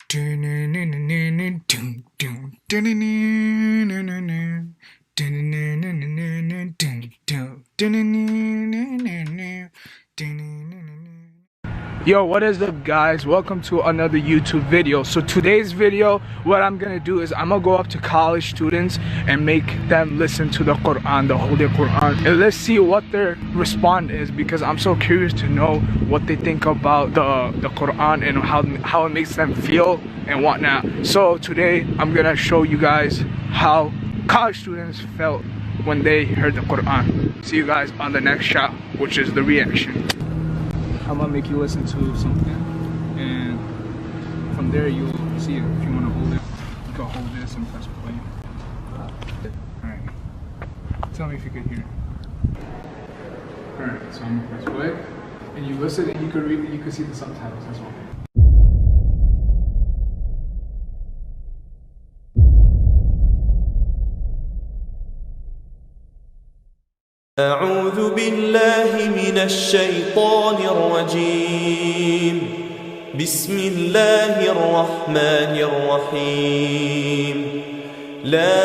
Yo, what is up guys? Welcome to another YouTube video. So today's video, what I'm gonna do is I'm gonna go up to college students and make them listen to the Quran, the Holy Quran, and let's see what their response is, because I'm so curious to know what they think about the Quran and how it makes them feel and whatnot. So today I'm gonna show you guys how college students felt when they heard the Quran. See you guys on the next shot, which is the reaction. I'm gonna make you listen to something, and from there you'll see it. If you wanna hold it, you can hold this and press play. Alright. Tell me if you can hear it. Alright, so I'm gonna press play. And you listen and you can read it, you can see the subtitles as well. أعوذ بالله من الشيطان الرجيم. بسم الله الرحمن الرحيم. لا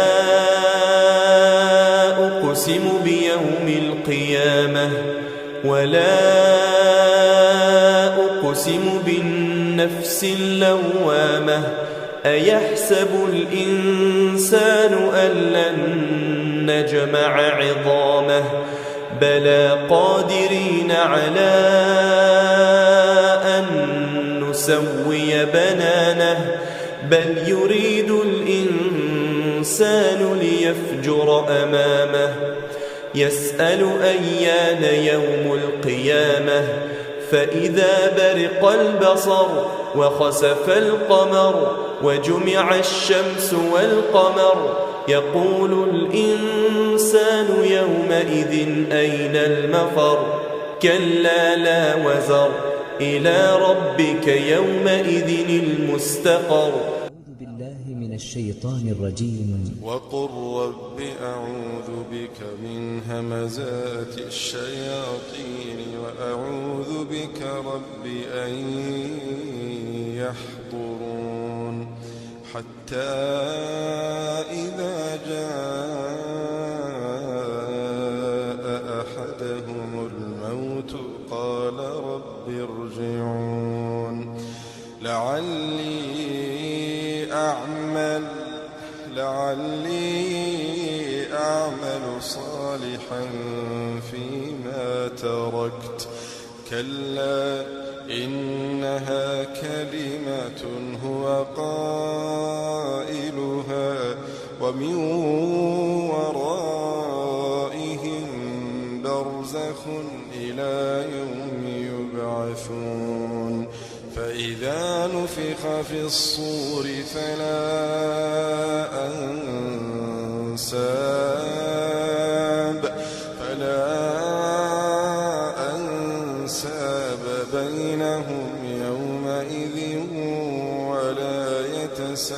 أقسم بيوم القيامة ولا أقسم بالنفس اللوامة. أيحسب الإنسان أن لن نجمع عظامه. بلى قادرين على أن نسوي بنانه. بل يريد الإنسان ليفجر أمامه. يسأل أيان يوم القيامة. فإذا برق البصر وخسف القمر وجمع الشمس والقمر. يقول الإنسان يومئذ أين المفر. كلا لا وزر إلى ربك يومئذ المستقر. أعوذ بالله من الشيطان الرجيم. وقل رب أعوذ بك من همزات الشياطين وأعوذ بك رب أن يحضرون. حتى إذا جاء أحدهم الموت قال رب ارجعون لعلي أعمل صالحا فيما تركت. كلا إنها كلمة هو قائلها ومن ورائهم برزخ إلى يوم يبعثون. فإذا نفخ في الصور فلا أنساب بينهم يومئذ ولا يتساءلون.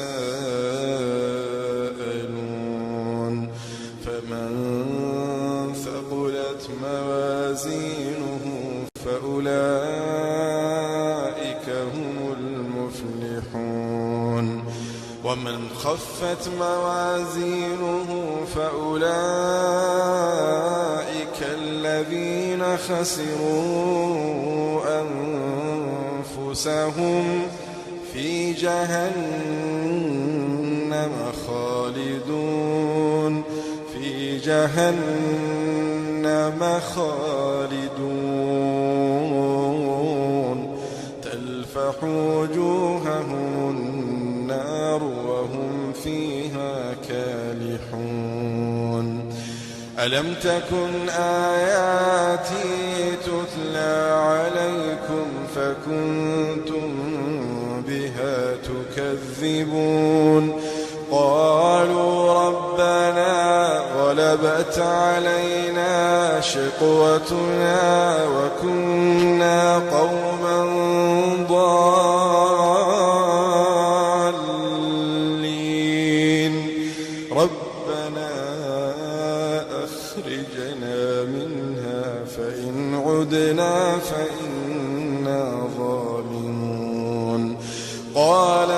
فمن ثقلت موازينه فأولئك هم المفلحون. ومن خفت موازينه فأولئك الذين خسروا أنفسهم في جهنم خالدون. تلفح وجوههم النار وهم فيها كالحون. ألم تكن آياتي تتلى عليكم فكنتم بها تكذبون. قالوا ربنا غلبت علينا شقوتنا وكنا قوما ضالين. ربنا أخرجنا منها فإن عدنا فإنا ظالمون. قال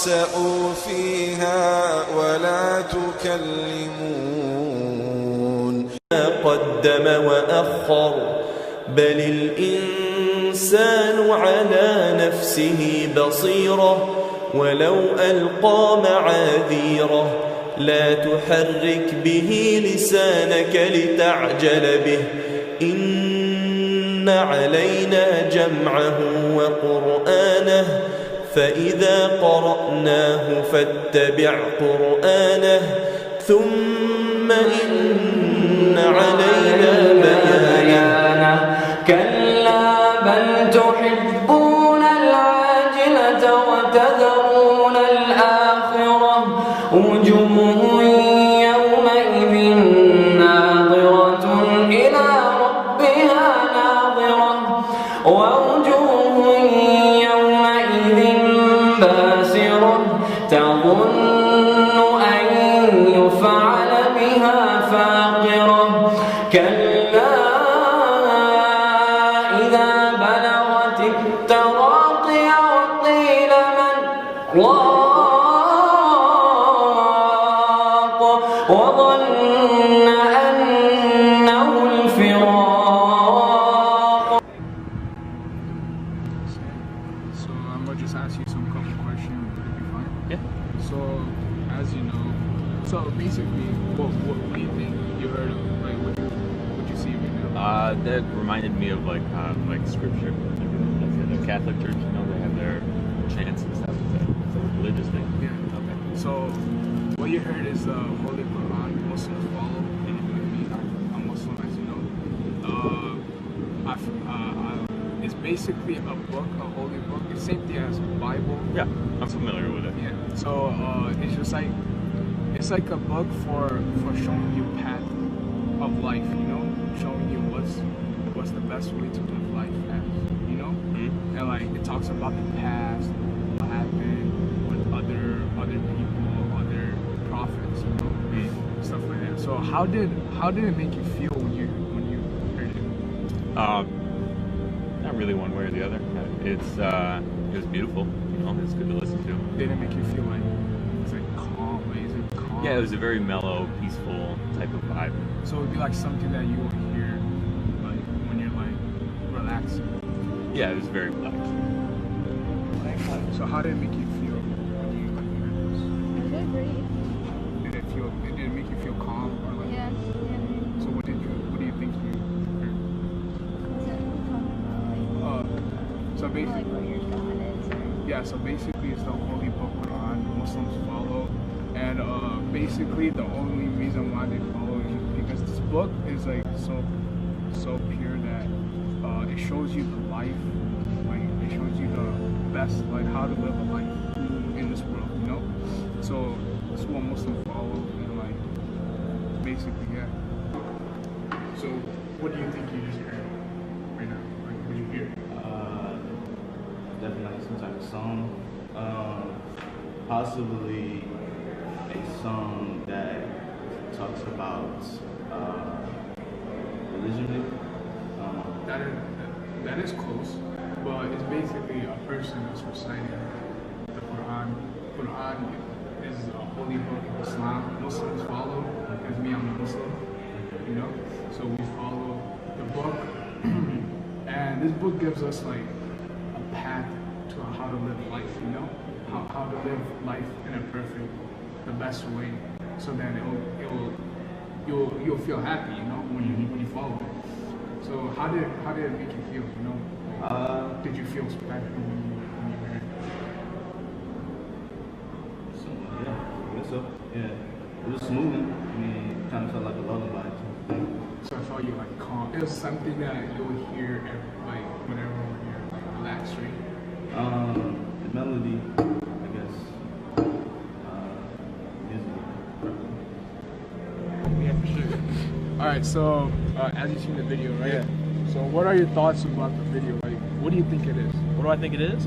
واخسأوا فيها ولا تكلمون قدم وأخر بل الإنسان على نفسه بصيرة ولو ألقى معاذيره لا تحرك به لسانك لتعجل به إن علينا جمعه وقرآنه فإذا قرأناه فاتبع قرآنه ثم إن علينا بيانه كلا بل تحبون العاجلة وتذرون الآخرة وجوه يومئذ ناظرة إلى ربها ناظرة ووجوه يومئذ باسرة تظن أن يفعل بها فاقرة كلا إذا بلغت التراقي وقيل من راق وظن أنه الفراق. So I'm gonna just ask you some couple questions. Would it be fine? Yeah. So as you know, so basically, what do you think you heard of? Like, what you see right now? That reminded me of like scripture. Like in the Catholic Church, you know, they have their chants and stuff. It's a religious thing. Yeah. Okay. So what you heard is the Holy Quran. Muslims follow. I'm Muslim, as you know. It's basically a book, a holy book. It's same thing as Bible. Yeah, I'm familiar with it. Yeah. So it's just like it's like a book for showing you path of life. You know, showing you what's the best way to live life as. You know, and like it talks about the past, what happened with other people, other prophets. You know, stuff like that. So how did it make you feel when you heard it? Not really one way or the other. It was beautiful. You know, it's good to listen to. Did it make you feel like it's like calm? Like, is it calm? Yeah, it was a very mellow, peaceful type of vibe. So it would be like something that you would hear like when you're like relaxing. Yeah, it was very relaxed. So how did it make you feel when you heard this? I feel great. Did it make you feel calm or like? Yeah. So what do you think you heard? So basically, Like what your God is. yeah. So basically, it's the holy book Quran. Muslims follow, and basically the only reason why they follow is just because this book is like so pure that it shows you the life, like it shows you the best, like how to live a life in this world, you know. So that's what Muslims follow, and like basically, yeah. So what do you think you just heard right now? Like, what did you hear? Definitely like some type of song. Possibly a song that talks about religion. That is close, but it's basically a person that's reciting the Quran. Quran is a holy book of Islam. Muslims follow, because me, I'm a Muslim, you know. So we follow the book, and this book gives us like a path to how to live life, you know, how to live life in a perfect, the best way, so that you'll feel happy, you know, when you follow it. So how did it make you feel, you know? Like, did you feel special when you heard it? So, yeah, I guess so. Yeah, it was smooth. I mean, kind of felt like a lullaby. So I felt you like calm. It was something that you would hear like whenever you're like relaxed, right? The melody, I guess, music. Yeah, for sure. All right, so as you've seen the video, right? Yeah. So what are your thoughts about the video? Like, what do you think it is? What do I think it is?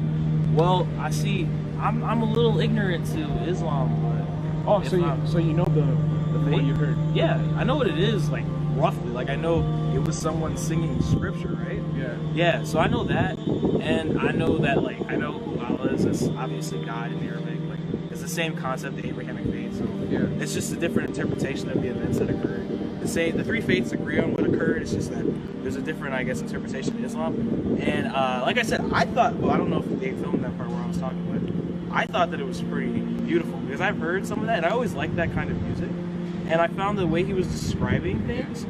Well, I see. I'm a little ignorant to Islam, but Oh, so you know the what faith? you heard? Yeah, I know what it is, like roughly. Like I know it was someone singing scripture, right? Yeah. Yeah, so I know that, and I know that, like, I know who Allah is. That's obviously God in Arabic. Like It's the same concept, the Abrahamic faith. So Yeah. it's just a different interpretation of the events that occurred. The three faiths agree on what occurred. It's just that there's a different, I guess, interpretation of Islam. And like I said, I thought, well, I don't know if they filmed that part where I was talking, but I thought that it was pretty beautiful because I've heard some of that, and I always liked that kind of music. And I found the way he was describing things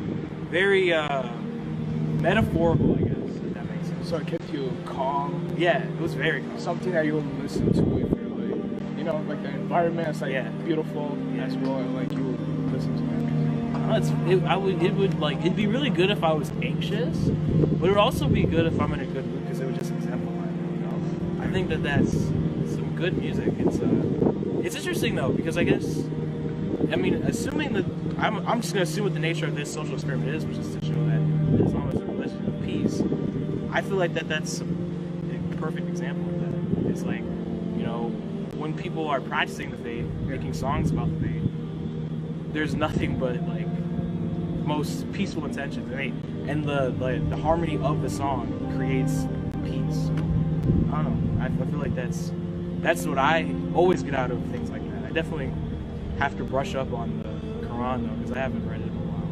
very metaphorical, I guess, if that makes sense. So it kept you calm. Yeah, it was very calm. Something that you will listen to if you're like, you know, like the environment is like beautiful as well, and like you listen to that music. It'd be really good if I was anxious, but it would also be good if I'm in a good mood because it would just exemplify it, you know? I think that that's some good music. It's interesting though, because I guess, I mean, assuming that, I'm just gonna assume what the nature of this social experiment is, which is to show that Islam is a religion of peace. I feel like that's a perfect example of that. It's like, you know, when people are practicing the faith, making songs about the faith, there's nothing but like most peaceful intentions, and the harmony of the song creates peace. I don't know. I feel like that's what I always get out of things like that. I definitely have to brush up on the Quran though, because I haven't read it in a while.